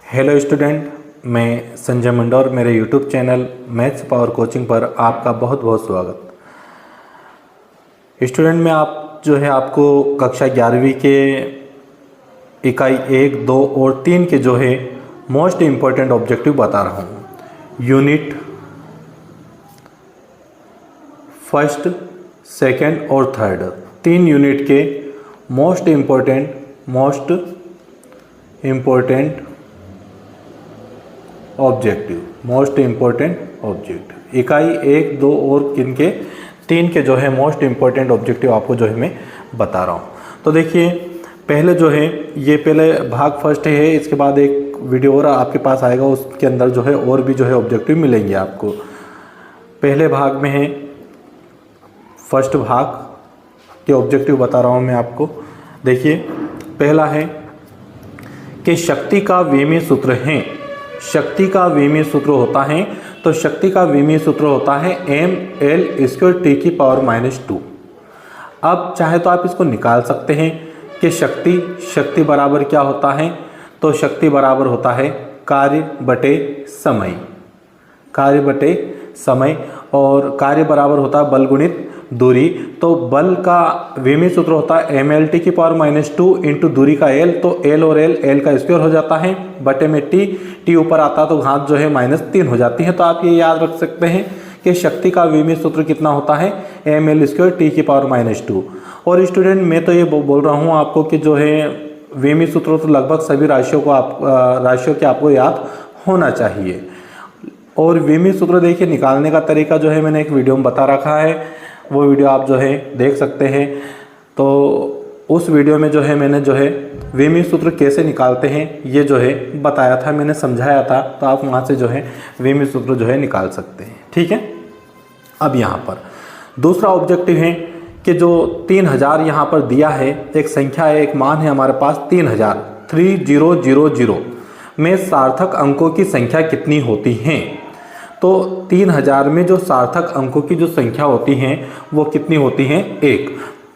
Hello student, मैं संजय मंडौर। मेरे YouTube channel maths power coaching पर आपका बहुत बहुत स्वागत। स्टूडेंट मैं आपको कक्षा 11वीं के इकाई 1, 2 और 3 के मोस्ट इम्पोर्टेंट ऑब्जेक्टिव बता रहा हूँ। यूनिट फर्स्ट, सेकंड और थर्ड 3 यूनिट के मोस्ट इम्पोर्टेंट ऑब्जेक्ट इकाई 1, 2 और किनके 3 के मोस्ट इम्पोर्टेंट ऑब्जेक्टिव आपको मैं बता रहा हूँ। तो देखिए, पहले ये पहले भाग फर्स्ट है। इसके बाद एक वीडियो और आपके पास आएगा, उसके अंदर और भी ऑब्जेक्टिव मिलेंगे आपको। पहले भाग में है, फर्स्ट भाग के ऑब्जेक्टिव बता रहा हूँ मैं आपको। देखिए, पहला है कि शक्ति का विमीय सूत्र है। शक्ति का विमीय सूत्र होता है, तो शक्ति का विमीय सूत्र होता है ml² T⁻²। अब चाहे तो आप इसको निकाल सकते हैं कि शक्ति बराबर क्या होता है। तो शक्ति बराबर होता है कार्य बटे समय, और कार्य बराबर होता है बल गुणित दूरी। तो बल का विमीय सूत्र होता है ml⁻² इंटू दूरी का l। तो l और l का स्क्वायर हो जाता है, बटे में t ऊपर आता तो घात -3 हो जाती है। तो आप ये याद रख सकते हैं कि शक्ति का विमीय सूत्र कितना होता है ml² T⁻²। और स्टूडेंट मैं तो ये बोल रहा हूँ आपको कि विमीय सूत्र तो लगभग सभी राशियों के आपको याद होना चाहिए। और विमीय सूत्र देखिए, निकालने का तरीका मैंने एक वीडियो में बता रखा है, वो वीडियो आप देख सकते हैं। तो उस वीडियो में मैंने विमीय सूत्र कैसे निकालते हैं ये बताया था, मैंने समझाया था। तो आप वहाँ से विमीय सूत्र निकाल सकते हैं। ठीक है। अब यहाँ पर दूसरा ऑब्जेक्टिव है कि 3000 यहाँ पर दिया है, एक संख्या है, एक मान है हमारे पास 3000 में सार्थक अंकों की संख्या कितनी होती हैं। तो 3000 में सार्थक अंकों की संख्या होती हैं वो कितनी होती हैं? 1।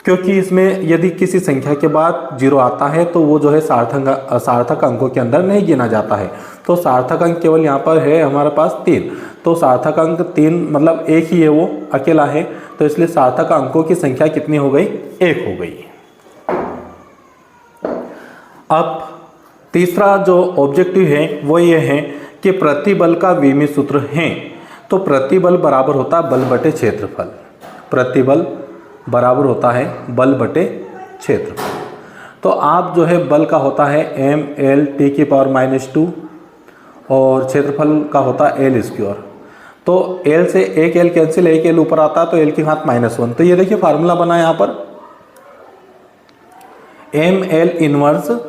क्योंकि इसमें यदि किसी संख्या के बाद 0 आता है तो वो सार्थक अंकों के अंदर नहीं गिना जाता है। तो सार्थक अंक केवल यहाँ पर है हमारे पास 3। तो सार्थक अंक 3 मतलब एक ही है, वो अकेला है। तो इसलिए सार्थक अंकों की संख्या कितनी हो गई? 1 हो गई। अब तीसरा ऑब्जेक्टिव है वो ये है कि प्रतिबल का विमीय सूत्र है। तो प्रतिबल बराबर होता है बल बटे क्षेत्रफल। प्रतिबल बराबर होता है बल बटे क्षेत्रफल। तो आप बल का होता है ml⁻² और क्षेत्रफल का होता है l²। तो l से एक l कैंसिल, एक l ऊपर आता है तो l की घात -1। तो ये देखिए फार्मूला बना यहाँ पर ml⁻²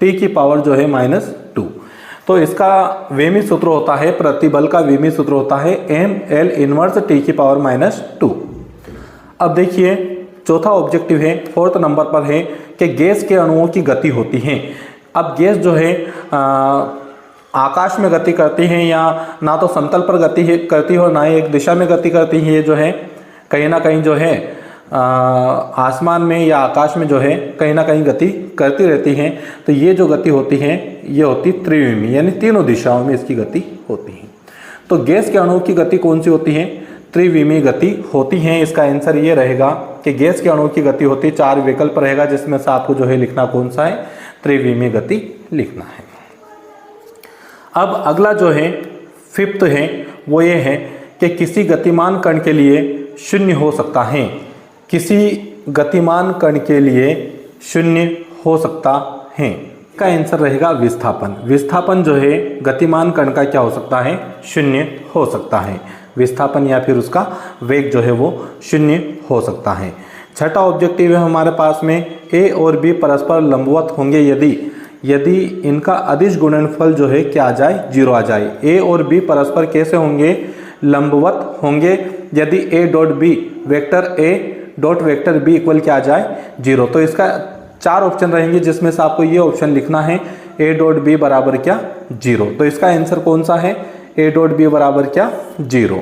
-2। तो इसका विमीय सूत्र होता है, प्रतिबल का विमीय सूत्र होता है ml⁻² अब देखिए, चौथा ऑब्जेक्टिव है, 4th नंबर पर है कि गैस के अणुओं की गति होती है। अब गैस आकाश में गति करती हैं, या ना तो समतल पर गति करती है और ना ही एक दिशा में गति करती है। ये कहीं ना कहीं आसमान में या आकाश में कहीं ना कहीं गति करती रहती हैं। तो ये गति होती है, ये होती त्रिविमीय, यानी तीनों दिशाओं में इसकी गति होती है। तो गैस के अणुओं की गति कौन सी होती है? त्रिविमीय गति होती है। इसका आंसर ये रहेगा कि गैस के अणुओं की गति होती है। 4 विकल्प रहेगा, जिसमें से आपको लिखना कौन सा है? त्रिविमीय गति लिखना है। अब अगला 5th है वो ये है कि किसी गतिमान कण के लिए 0 हो सकता है। किसी गतिमान कण के लिए 0 हो सकता है। इसका आंसर रहेगा विस्थापन। विस्थापन गतिमान कण का क्या हो सकता है? 0 हो सकता है। विस्थापन या फिर उसका वेग वो 0 हो सकता है। छठा ऑब्जेक्टिव है हमारे पास में, a और b परस्पर लंबवत होंगे यदि इनका अदिश गुणनफल क्या आ जाए? 0 आ जाए। a और b परस्पर कैसे होंगे? लंबवत होंगे यदि a dot b vector a dot vector b equal क्या आ जाए? 0। तो इसका 4 ऑप्शन रहेंगे, जिसमें से आपको ये ऑप्शन लिखना है a डॉट b बराबर क्या? 0। तो इसका आंसर कौन सा है? a डॉट b बराबर क्या? 0।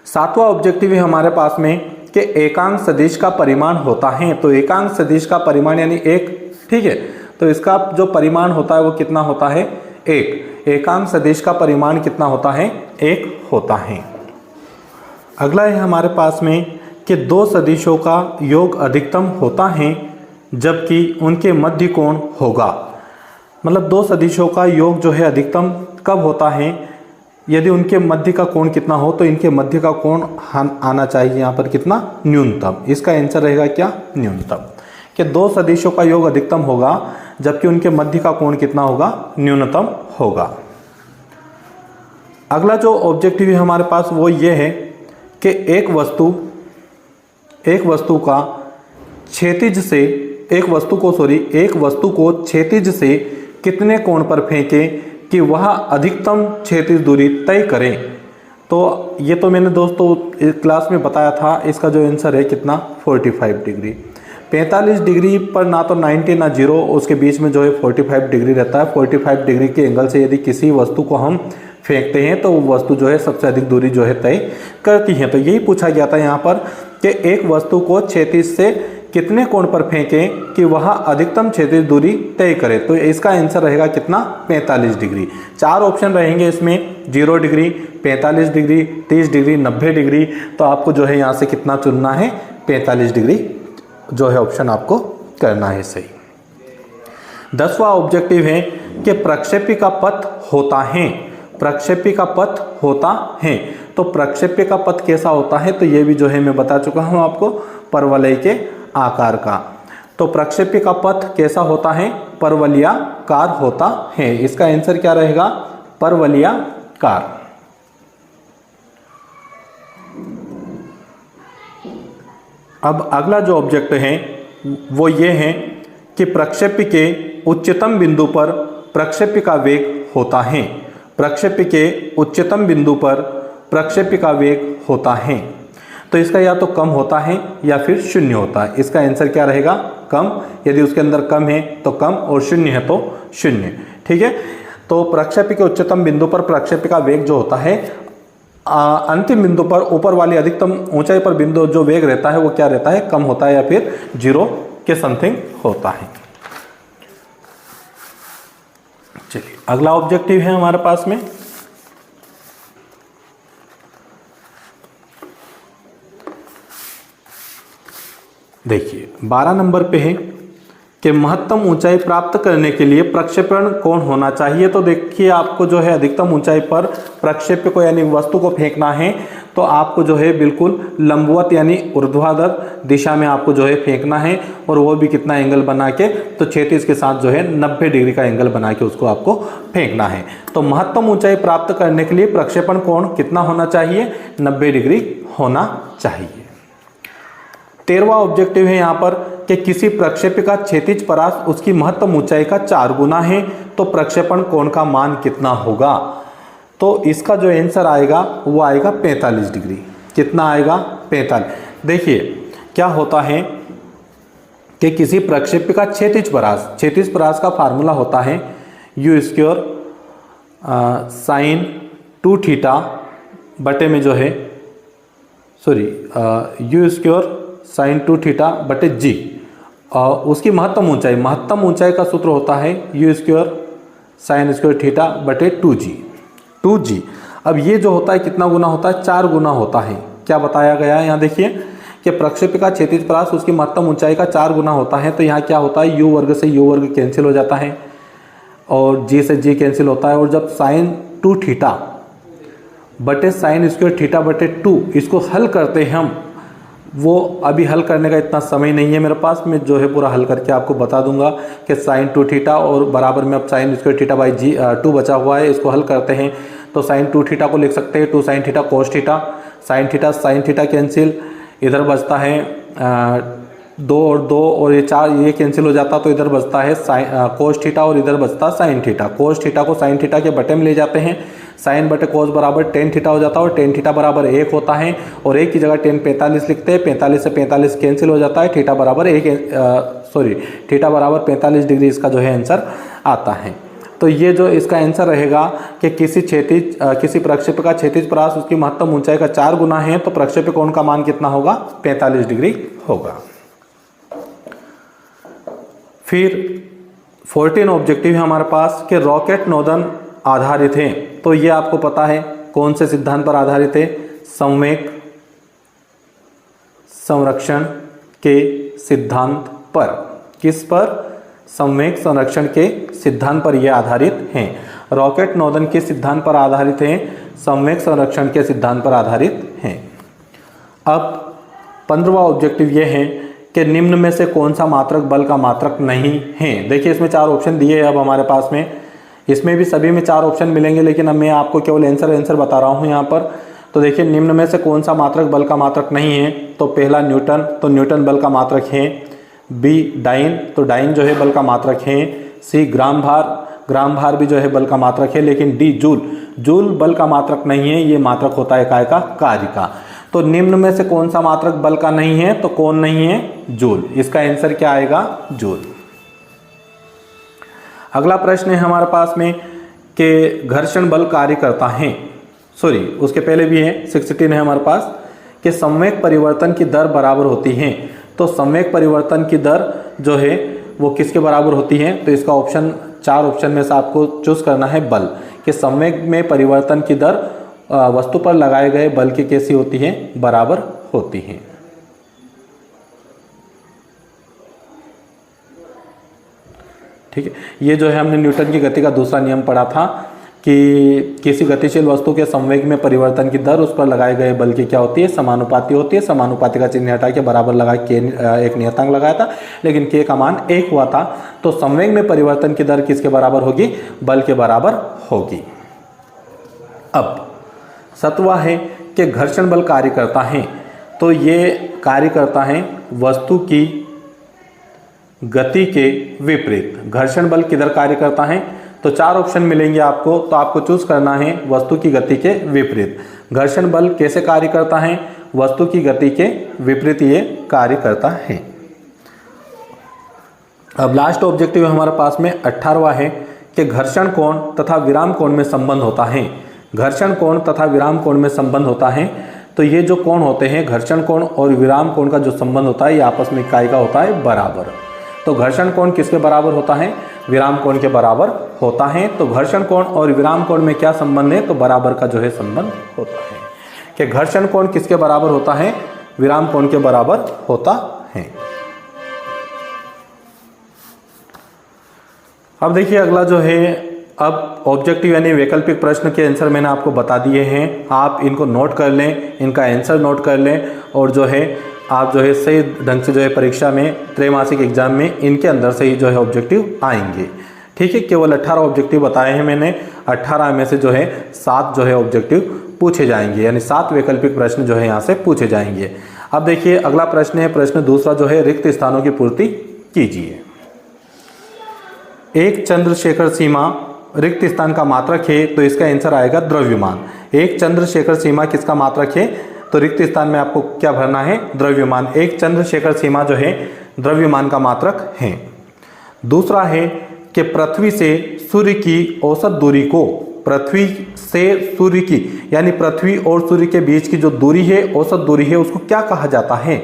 7वां ऑब्जेक्टिव है हमारे पास में कि एकांक सदिश का परिमाण होता है। तो एकांक सदिश का परिमाण यानी 1, ठीक है। तो तो इसका जो परिमाण होता है वो कितना होता है, 1। एकांक सदिश का परिमाण कितना होता है, 1 होता है। अगला है हमारे पास में कि दो सदिशों का योग अधिकतम होता है जबकि उनके मध्य कोण होगा। मतलब दो सदिशों का योग जो है अधिकतम कब होता है, यदि उनके मध्य का कोण कितना हो तो इनके मध्य का कोण आना चाहिए यहाँ पर कितना, न्यूनतम। इसका आंसर रहेगा क्या, न्यूनतम। कि दो सदिशों का योग अधिकतम होगा जबकि उनके मध्य का कोण कितना होगा, न्यूनतम होगा। अगला जो ऑब्जेक्टिव है हमारे पास वो ये है कि एक वस्तु का क्षैतिज से एक वस्तु को क्षैतिज से कितने कोण पर फेंकें कि वह अधिकतम क्षैतिज दूरी तय करें। तो ये तो मैंने दोस्तों क्लास में बताया था। इसका जो आंसर है कितना, 45 डिग्री। 45 डिग्री पर ना तो 90 ना 0, उसके बीच में जो है 45 डिग्री रहता है। 45 डिग्री के एंगल से यदि किसी वस्तु को हम फेंकते हैं तो वो वस्तु जो है सबसे अधिक दूरी जो है तय करती है। तो यही पूछा गया था यहाँ पर कि एक वस्तु को क्षैतिज से कितने कोण पर फेंकें कि वह अधिकतम क्षैतिज दूरी तय करे। तो इसका आंसर रहेगा कितना, 45 डिग्री। 4 ऑप्शन रहेंगे इसमें, 0 डिग्री, 45 डिग्री, 30 डिग्री, 90 डिग्री। तो आपको जो है यहाँ से कितना चुनना है, 45 डिग्री जो है ऑप्शन आपको करना है सही। 10वां ऑब्जेक्टिव है कि प्रक्षेप्य का पथ होता है। प्रक्षेप्य का पथ होता है, तो प्रक्षेप्य का पथ कैसा होता है, तो ये भी जो है मैं बता चुका हूँ आपको, परवलय के आकार का। तो प्रक्षेप्य का पथ कैसा होता है, परवलयाकार होता है। इसका आंसर क्या रहेगा, परवलयाकार। अब अगला जो ऑब्जेक्ट है वो ये है कि प्रक्षेप्य के उच्चतम बिंदु पर प्रक्षेप्य का वेग होता है। प्रक्षेप्य के उच्चतम बिंदु पर प्रक्षेप्य का वेग होता है। तो इसका या तो कम होता है या फिर शून्य होता है। इसका आंसर क्या रहेगा, कम। यदि उसके अंदर कम है तो कम और शून्य है तो शून्य। ठीक है। तो प्रक्षेप्य के उच्चतम बिंदु पर प्रक्षेप्य का वेग जो होता है, अंतिम बिंदु पर ऊपर वाली अधिकतम ऊंचाई पर बिंदु जो वेग रहता है वो क्या रहता है, कम होता है या फिर 0 के समथिंग होता है। चलिए अगला ऑब्जेक्टिव है हमारे पास में, देखिए 12 नंबर पे है कि महत्तम ऊंचाई प्राप्त करने के लिए प्रक्षेपण कोण होना चाहिए। तो देखिए आपको जो है अधिकतम ऊंचाई पर प्रक्षेप्य को यानी वस्तु को फेंकना है, तो आपको जो है बिल्कुल लंबवत यानी ऊर्ध्वाधर दिशा में आपको जो है फेंकना है, और वो भी कितना एंगल बना के, तो क्षैतिज के साथ जो है 90 डिग्री का एंगल बना के उसको आपको फेंकना है। तो महत्तम ऊंचाई प्राप्त करने के लिए प्रक्षेपण कोण कितना होना चाहिए, 90 डिग्री होना चाहिए। 13वां ऑब्जेक्टिव है यहाँ पर कि किसी प्रक्षेप्य का क्षैतिज परास उसकी महत्तम ऊंचाई का 4 गुना है, तो प्रक्षेपण कोण का मान कितना होगा। तो इसका जो आंसर आएगा वो आएगा 45 डिग्री। कितना आएगा, 45। देखिए क्या होता है कि किसी प्रक्षेप्य का क्षैतिज परास का फार्मूला होता है u² sin 2θ बटे में जो है u² sin 2θ बटे g। उसकी महत्तम ऊंचाई का सूत्र होता है u² sin² θ बटे 2g। अब ये जो होता है कितना गुना होता है, 4 गुना होता है। क्या बताया गया है यहाँ देखिए कि प्रक्षेप्य का क्षैतिज परास उसकी महत्तम ऊंचाई का 4 गुना होता है। तो यहाँ क्या होता है, u वर्ग से u वर्ग कैंसिल हो जाता है और g से g कैंसिल होता है, और जब sin 2θ बटे sin² θ बटे 2 इसको हल करते हैं हम, वो अभी हल करने का इतना समय नहीं है मेरे पास, मैं जो है पूरा हल करके आपको बता दूंगा कि sin 2θ और बराबर में अब sin² θ बाई g 2 बचा हुआ है, इसको हल करते हैं। तो sin 2θ को लिख सकते हैं 2 sin θ cos θ, sin θ कैंसिल, इधर बचता है 2 और 2 और ये 4 ये कैंसिल हो जाता, तो इधर बचता है cos θ और इधर बचता sin θ। cos θ को sin θ के बटे में ले जाते हैं, साइन बटे कोस बराबर tan θ हो जाता है और tan θ बराबर 1 होता है, और 1 की जगह tan 45 लिखते हैं, 45 से 45 कैंसिल हो जाता है, θ बराबर θ बराबर 45 डिग्री इसका जो है आंसर आता है। तो ये जो इसका आंसर रहेगा कि किसी प्रक्षेप्य का क्षैतिज परास उसकी महत्तम ऊंचाई का 4 गुना है, तो प्रक्षेप्य कोण का मान कितना होगा, 45 डिग्री होगा। फिर 14 ऑब्जेक्टिव है हमारे पास कि रॉकेट नोदन आधारित हैं। तो ये आपको पता है कौन से सिद्धांत पर आधारित है, संवेग संरक्षण के सिद्धांत पर। किस पर? संवेग संरक्षण के सिद्धांत पर यह आधारित हैं। रॉकेट नोदन के सिद्धांत पर आधारित हैं, संवेग संरक्षण के सिद्धांत पर आधारित हैं। अब 15वां ऑब्जेक्टिव यह है कि निम्न में से कौन सा मात्रक बल का मात्रक नहीं है। देखिए इसमें 4 ऑप्शन दिए हैं अब हमारे पास में, इसमें भी सभी में 4 ऑप्शन मिलेंगे, लेकिन अब मैं आपको केवल आंसर बता रहा हूँ यहाँ पर। तो देखिए निम्न में से कौन सा मात्रक बल का मात्रक नहीं है। तो पहला न्यूटन, तो न्यूटन बल का मात्रक है। बी डाइन, तो डाइन जो है बल का मात्रक है। सी ग्राम भार भी जो है बल का मात्रक है। लेकिन डी जूल बल का मात्रक नहीं है, ये मात्रक होता है काय का? कार्य का। तो निम्न में से कौन सा मात्रक बल का नहीं है? तो कौन नहीं है? जूल। इसका आंसर क्या आएगा? जूल। अगला प्रश्न है हमारे पास में कि घर्षण बल कार्य करता है, सॉरी उसके पहले भी है 16 है हमारे पास कि संवेग परिवर्तन की दर बराबर होती है। तो संवेग परिवर्तन की दर जो है वो किसके बराबर होती है? तो इसका ऑप्शन 4 ऑप्शन में से आपको चूज करना है बल, कि संवेग में परिवर्तन की दर वस्तु पर लगाए गए बल की कैसी होती है? बराबर होती है। ठीक है, ये जो है हमने न्यूटन की गति का दूसरा नियम पढ़ा था कि किसी गतिशील वस्तु के संवेग में परिवर्तन की दर उस पर लगाए गए बल की क्या होती है? समानुपाती होती है। समानुपाती का चिन्ह हटा के बराबर लगा के एक नियतांक लगाया था, लेकिन के का मान 1 हुआ था। तो संवेग में परिवर्तन की दर किसके बराबर होगी? बल के बराबर होगी। अब 7वां है कि घर्षण बल कार्य करता है। तो ये कार्य करता है वस्तु की गति के विपरीत। घर्षण बल किधर कार्य करता है? तो 4 ऑप्शन मिलेंगे आपको, तो आपको चूज करना है वस्तु की गति के विपरीत। घर्षण बल कैसे कार्य करता है? वस्तु की गति के विपरीत ये कार्य करता है। अब लास्ट ऑब्जेक्टिव हमारे पास में 18वां है कि घर्षण कोण तथा विराम कोण में संबंध होता है। घर्षण कोण तथा विराम कोण में संबंध होता है। तो ये जो कोण होते हैं, घर्षण कोण और विराम कोण का जो संबंध होता है, ये आपस में काय का होता है? बराबर। तो घर्षण कोण किसके बराबर होता है? विराम कोण के बराबर होता है। तो घर्षण कोण और विराम कोण में क्या संबंध है? तो बराबर का जो है संबंध होता है। कि घर्षण कोण किसके बराबर होता है? विराम कोण के बराबर होता है। अब देखिए अगला जो है, अब ऑब्जेक्टिव यानी वैकल्पिक प्रश्न के आंसर मैंने आपको बता दिए हैं। आप इनको नोट कर लें, इनका आंसर नोट कर लें, और जो है आप जो है सही ढंग से जो है परीक्षा में, त्रैमासिक एग्जाम में इनके अंदर से ही जो है ऑब्जेक्टिव आएंगे। ठीक है, केवल 18 ऑब्जेक्टिव बताए हैं मैंने। 18 में से जो है 7 जो है ऑब्जेक्टिव पूछे जाएंगे, यानी 7 वैकल्पिक प्रश्न जो है यहाँ से पूछे जाएंगे। अब देखिए अगला प्रश्न है, प्रश्न दूसरा जो है, रिक्त स्थानों की पूर्ति कीजिए। एक चंद्रशेखर सीमा रिक्त स्थान का मात्रक है, तो इसका आंसर आएगा द्रव्यमान। एक चंद्रशेखर सीमा किसका मात्रक है? तो रिक्त स्थान में आपको क्या भरना है? द्रव्यमान। एक चंद्रशेखर सीमा जो है द्रव्यमान का मात्रक है। दूसरा है कि पृथ्वी से सूर्य की औसत दूरी को, पृथ्वी से सूर्य की यानी पृथ्वी और सूर्य के बीच की जो दूरी है, औसत दूरी है, उसको क्या कहा जाता है?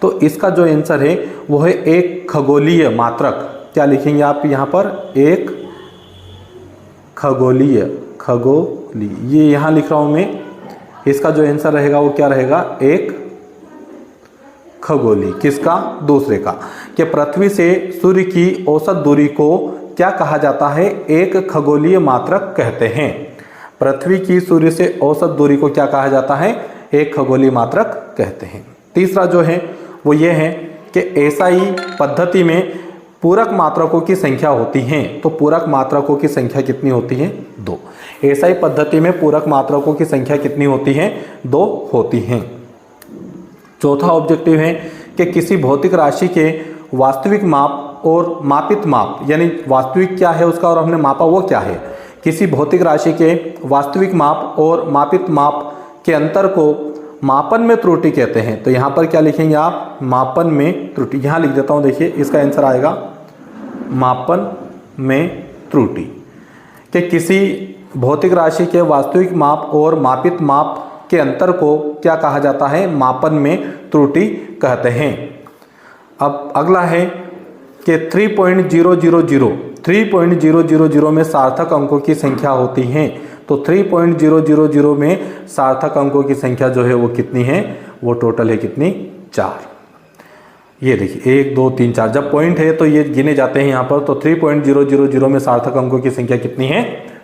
तो इसका जो आंसर है वो है एक खगोलीय मात्रक। क्या लिखेंगे आप यहाँ पर? एक खगोलीय, ये यहाँ लिख रहा हूँ मैं। इसका जो आंसर रहेगा वो क्या रहेगा? एक खगोलीय। किसका? दूसरे का। कि पृथ्वी से सूर्य की औसत दूरी को क्या कहा जाता है? एक खगोलीय मात्रक कहते हैं। पृथ्वी की सूर्य से औसत दूरी को क्या कहा जाता है? एक खगोलीय मात्रक कहते हैं। तीसरा जो है वो ये है कि एसआई पद्धति में पूरक मात्रकों की संख्या होती है। तो पूरक मात्रकों की संख्या कितनी होती है? 2। एसआई पद्धति में पूरक मात्रकों की संख्या कितनी होती है? 2 होती हैं। चौथा ऑब्जेक्टिव है कि किसी भौतिक राशि के वास्तविक माप और मापित माप, यानी वास्तविक क्या है उसका और हमने मापा वो क्या है। किसी भौतिक राशि के वास्तविक माप और मापित माप के अंतर को मापन में त्रुटि कहते हैं। तो यहाँ पर क्या लिखेंगे आप? मापन में त्रुटि। यहाँ लिख देता हूँ, देखिए इसका आंसर आएगा मापन में त्रुटि। कि किसी भौतिक राशि के वास्तविक माप और मापित माप के अंतर को क्या कहा जाता है? मापन में त्रुटि कहते हैं। अब अगला है कि 3.000 3.000 में सार्थक अंकों की संख्या होती है। तो 3.000 में सार्थक अंकों की संख्या जो है वो कितनी है, वो टोटल है कितनी, 4। ये देखिए 1 2 3 4, जब पॉइंट है तो ये गिने जाते हैं यहाँ पर। तो 3.000 में सार्थक अंकों की संख्या कितनी है,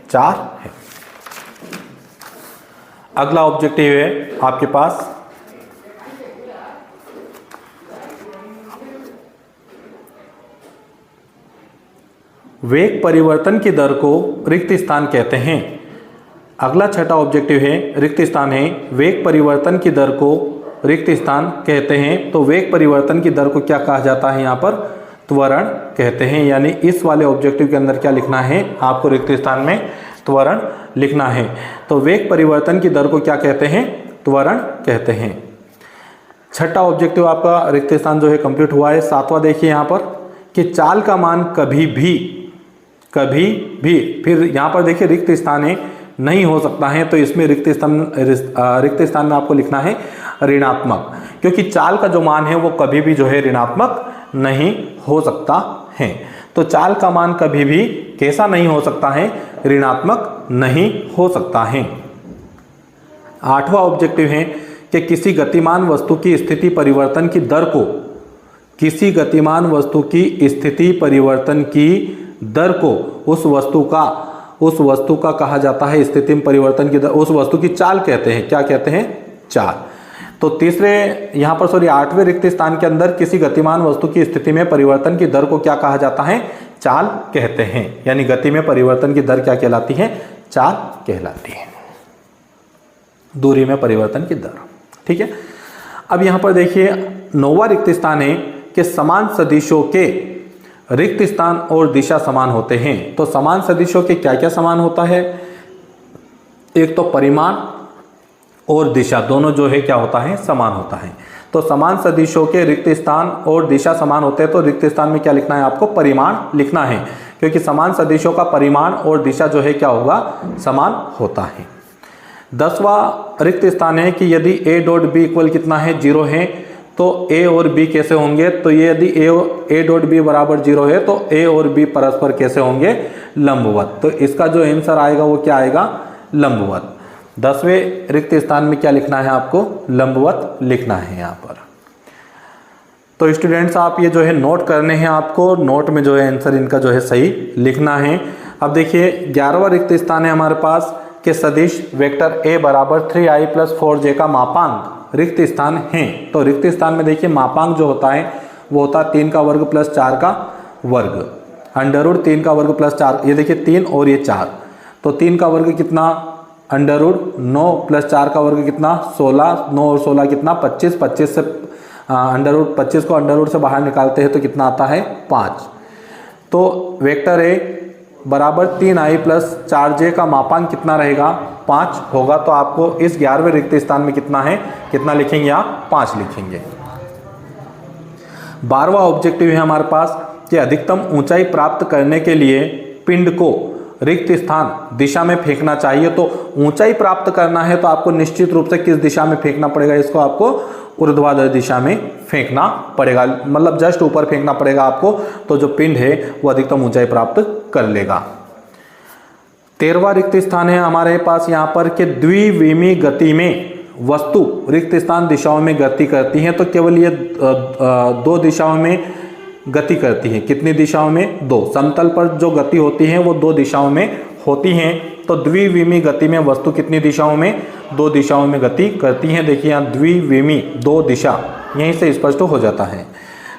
4 है। अगला ऑब्जेक्टिव है आपके पास वेग परिवर्तन की दर को रिक्त स्थान कहते हैं। अगला छठा ऑब्जेक्टिव है रिक्त स्थान है, वेग परिवर्तन की दर को रिक्त स्थान कहते हैं। तो वेग परिवर्तन की दर को क्या कहा जाता है, यहाँ पर त्वरण कहते हैं। यानी इस वाले ऑब्जेक्टिव के अंदर क्या लिखना है आपको, रिक्त स्थान में त्वरण लिखना है। तो वेग परिवर्तन की दर को क्या कहते हैं, त्वरण कहते हैं। छठा ऑब्जेक्टिव आपका रिक्त स्थान जो है कंप्लीट हुआ है। सातवां देखिए यहाँ पर कि चाल का मान कभी भी, फिर यहाँ पर देखिए रिक्त स्थान है, नहीं हो सकता है, तो इसमें रिक्त स्थान में आपको लिखना है ऋणात्मक, क्योंकि चाल का जो मान है वो कभी भी जो है ऋणात्मक नहीं हो सकता है। तो चाल का मान कभी भी कैसा नहीं हो सकता है, ऋणात्मक नहीं हो सकता है। आठवां ऑब्जेक्टिव है कि किसी गतिमान वस्तु की स्थिति परिवर्तन की दर को, किसी गतिमान वस्तु की स्थिति परिवर्तन की दर को उस वस्तु का कहा जाता है, स्थिति परिवर्तन की दर उस वस्तु की चाल कहते हैं। क्या कहते हैं, चाल। तो तीसरे यहाँ पर आठवें रिक्त स्थान के अंदर किसी गतिमान वस्तु की स्थिति में परिवर्तन की दर को क्या कहा जाता है, चाल कहते हैं। यानी गति में परिवर्तन की दर क्या कहलाती है, चाल कहलाती है, दूरी में परिवर्तन की दर। ठीक है। अब यहाँ पर देखिए 9वां रिक्त स्थान है कि समान सदिशों के रिक्त स्थान और दिशा समान होते हैं। तो समान सदिशों के क्या क्या समान होता है, एक तो परिमाण और दिशा दोनों जो है क्या होता है, समान होता है। तो समान सदिशों के रिक्त स्थान और दिशा समान होते हैं। तो रिक्त स्थान में क्या लिखना है आपको, परिमाण लिखना है, क्योंकि समान सदिशों का परिमाण और दिशा जो है क्या होगा, समान होता है। 10वां रिक्त स्थान है कि यदि a डॉट बी इक्वल कितना है, 0 है, तो a और b कैसे होंगे। तो ये यदि a डॉट बी बराबर 0 है तो a और b परस्पर कैसे होंगे, लंबवत। तो इसका जो आंसर आएगा वो क्या आएगा, लंबवत। 10वें रिक्त स्थान में क्या लिखना है आपको, लंबवत लिखना है यहाँ पर। तो स्टूडेंट्स आप ये जो है नोट करने हैं आपको, नोट में जो है आंसर इनका जो है सही लिखना है। अब देखिए 11वां रिक्त स्थान है हमारे पास कि सदिश वेक्टर a बराबर 3i + 4j का मापांक रिक्त स्थान है। तो रिक्त स्थान में देखिए मापांक जो होता है वो होता है 3 का वर्ग + 4 का वर्ग, √3 का वर्ग + 4। ये देखिए 3 और ये 4, तो 3 का वर्ग कितना, √9 + 4 का वर्ग कितना, 16, 9 और 16 कितना, 25, 25 से √25 को अंडर से बाहर निकालते हैं तो कितना आता है, 5। तो वेक्टर ए बराबर 3i + 4j का मापांक कितना रहेगा, 5 होगा। तो आपको इस 11वें रिक्त स्थान में कितना है, कितना लिखेंगे आप, 5 लिखेंगे। 12वां ऑब्जेक्टिव है हमारे पास कि अधिकतम ऊंचाई प्राप्त करने के लिए पिंड को रिक्त स्थान दिशा में फेंकना चाहिए। तो ऊंचाई प्राप्त करना है तो आपको निश्चित रूप से किस दिशा में फेंकना पड़ेगा, इसको आपको ऊर्ध्वाधर दिशा में फेंकना पड़ेगा, मतलब जस्ट ऊपर फेंकना पड़ेगा आपको। तो जो पिंड है वो अधिकतम ऊंचाई प्राप्त कर लेगा। 13वां रिक्त स्थान है हमारे पास यहाँ पर कि द्विविमीय गति में वस्तु रिक्त स्थान दिशाओं में गति करती है। तो केवल ये 2 दिशाओं में गति करती है। कितनी दिशाओं में, 2। समतल पर जो गति होती है वो 2 दिशाओं में होती हैं। तो द्विविमीय गति में वस्तु कितनी दिशाओं में, 2 दिशाओं में गति करती हैं। देखिए यहाँ द्विविमीय 2 दिशा, यहीं से स्पष्ट हो जाता है।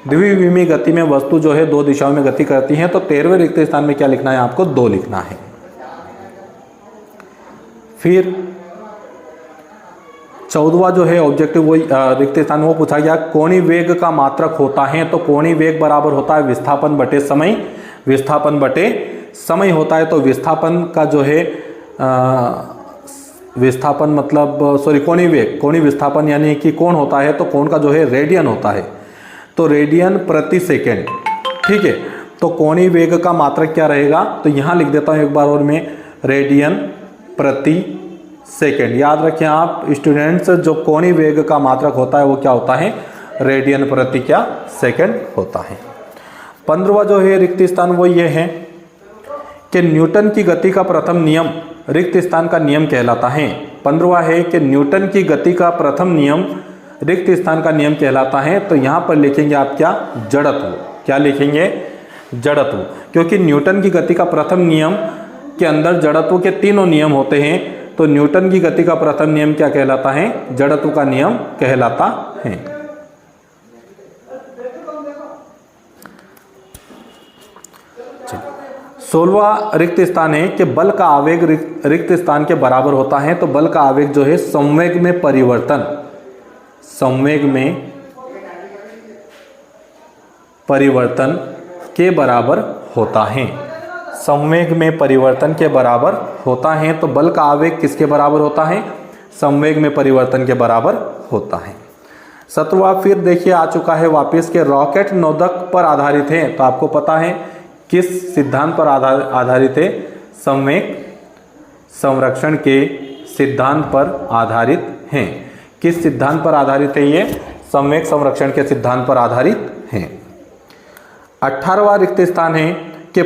द्विविमीय गति में वस्तु जो है 2 दिशाओं में गति करती हैं। तो 13वें रिक्त स्थान में क्या लिखना है आपको, 2 लिखना है। फिर 14वां जो है ऑब्जेक्टिव वो रिक्त स्थान वो पूछा गया कोणीय वेग का मात्रक होता है। तो कोणीय वेग बराबर होता है विस्थापन बटे समय, विस्थापन बटे समय होता है। तो विस्थापन का जो है विस्थापन मतलब कोणीय वेग, कोणीय विस्थापन यानी कि कोण होता है, तो कोण का जो है रेडियन होता है। तो रेडियन प्रति सेकेंड, ठीक है। तो कोणीय वेग का मात्रक क्या रहेगा, तो यहाँ लिख देता हूँ एक बार और मैं, रेडियन प्रति सेकेंड। याद रखें आप स्टूडेंट्स, जो कोणीय वेग का मात्रक होता है वो क्या होता है, रेडियन प्रति क्या सेकेंड होता है। 15वां जो है रिक्त स्थान वो ये है कि न्यूटन की गति का प्रथम नियम रिक्त स्थान का नियम कहलाता है। 15वां है कि न्यूटन की गति का प्रथम नियम रिक्त स्थान का नियम कहलाता है। तो यहाँ पर लिखेंगे आप क्या, जड़त्व। क्या लिखेंगे, जड़त्व, क्योंकि न्यूटन की गति का प्रथम नियम के अंदर जड़त्व के तीनों नियम होते हैं। तो न्यूटन की गति का प्रथम नियम क्या कहलाता है, जड़त्व का नियम कहलाता है। 16वां रिक्त स्थान है कि बल का आवेग रिक्त स्थान के बराबर होता है। तो बल का आवेग जो है संवेग में परिवर्तन, संवेग में परिवर्तन के बराबर होता है। संवेग में परिवर्तन के बराबर होता है। तो बल का आवेग किसके बराबर होता है, संवेग में परिवर्तन के बराबर होता है। 17वां फिर देखिए आ चुका है वापस के रॉकेट नोदक पर आधारित है। तो आपको पता है किस सिद्धांत पर आधारित है, संवेग संरक्षण के सिद्धांत पर आधारित हैं। किस सिद्धांत पर आधारित है ये, संवेग संरक्षण के सिद्धांत पर आधारित हैं। 18वां रिक्त स्थान है कि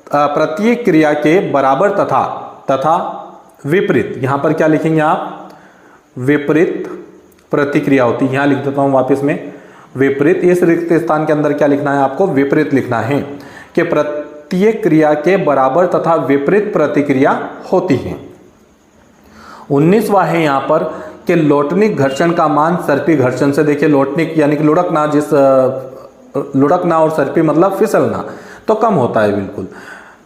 प्रत्येक क्रिया के बराबर तथा विपरीत, यहाँ पर क्या लिखेंगे आप, विपरीत प्रतिक्रिया होती है। यहाँ लिख देता हूँ वापस में, विपरीत। इस रिक्त स्थान के अंदर क्या लिखना है आपको, विपरीत लिखना है कि प्रत्येक क्रिया के बराबर तथा विपरीत प्रतिक्रिया होती है। 19वां है यहाँ पर कि लोटनिक घर्षण का मान सर्पी घर्षण से, देखिए लोटनिक यानी कि लुढ़कना, लुढ़कना और सर्पी मतलब फिसलना, तो कम होता है बिल्कुल।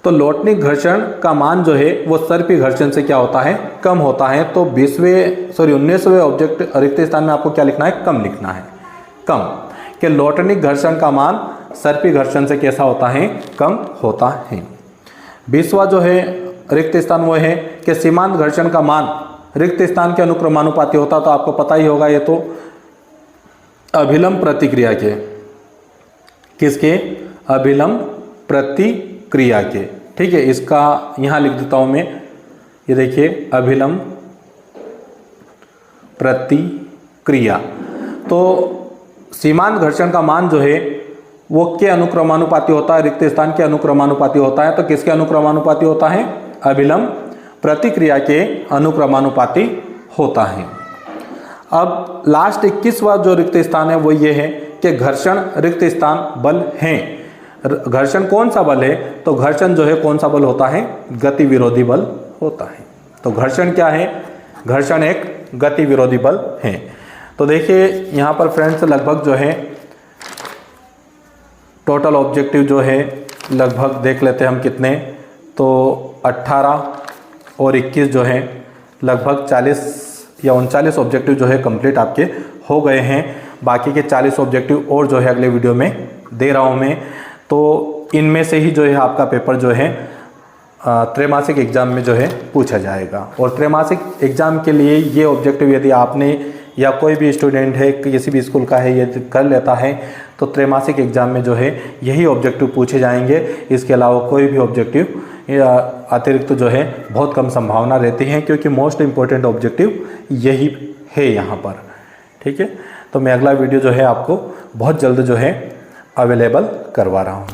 तो लोटनिक घर्षण का मान जो है वो सर्पी घर्षण से क्या होता है, कम होता है। तो 19वें ऑब्जेक्ट रिक्त स्थान में आपको क्या लिखना है, कम लिखना है, कम। कि लोटनिक घर्षण का मान सर्पी घर्षण से कैसा होता है, कम होता है। 20वां जो है रिक्त स्थान वो है कि सीमांत घर्षण का मान रिक्त स्थान के अनुक्रमानुपाती होता। तो आपको पता ही होगा ये तो अभिलंब प्रतिक्रिया के, किसके, अभिलंब प्रतिक्रिया के, ठीक है। इसका यहाँ लिख देता हूँ मैं, ये देखिए अभिलंब प्रतिक्रिया। तो सीमांत घर्षण का मान जो है वो के अनुक्रमानुपाती होता है, रिक्त स्थान के अनुक्रमानुपाती होता है। तो किसके अनुक्रमानुपाती होता है, अभिलंब प्रतिक्रिया के अनुक्रमानुपाती होता है। अब लास्ट 21वां जो रिक्त स्थान है वो ये है कि घर्षण रिक्त स्थान बल है। घर्षण कौन सा बल है, तो घर्षण जो है कौन सा बल होता है, गति विरोधी बल होता है। तो घर्षण क्या है, घर्षण एक गति विरोधी बल है। तो देखिए यहाँ पर फ्रेंड्स लगभग जो है टोटल ऑब्जेक्टिव जो है लगभग देख लेते हैं हम कितने, तो 18 और 21 जो है लगभग 40 या 39 ऑब्जेक्टिव जो है कंप्लीट आपके हो गए हैं। बाकी के 40 ऑब्जेक्टिव और जो है अगले वीडियो में दे रहा हूँ मैं। तो इनमें से ही जो है आपका पेपर जो है त्रैमासिक एग्जाम में जो है पूछा जाएगा। और त्रैमासिक एग्जाम के लिए ये ऑब्जेक्टिव यदि आपने या कोई भी स्टूडेंट है किसी भी स्कूल का है ये कर लेता है तो त्रैमासिक एग्जाम में जो है यही ऑब्जेक्टिव पूछे जाएंगे। इसके अलावा कोई भी ऑब्जेक्टिव अतिरिक्त जो है बहुत कम संभावना रहती है, क्योंकि मोस्ट इम्पोर्टेंट ऑब्जेक्टिव यही है यहाँ पर, ठीक है। तो मैं अगला वीडियो जो है आपको बहुत जल्द जो है अवेलेबल करवा रहा हूँ।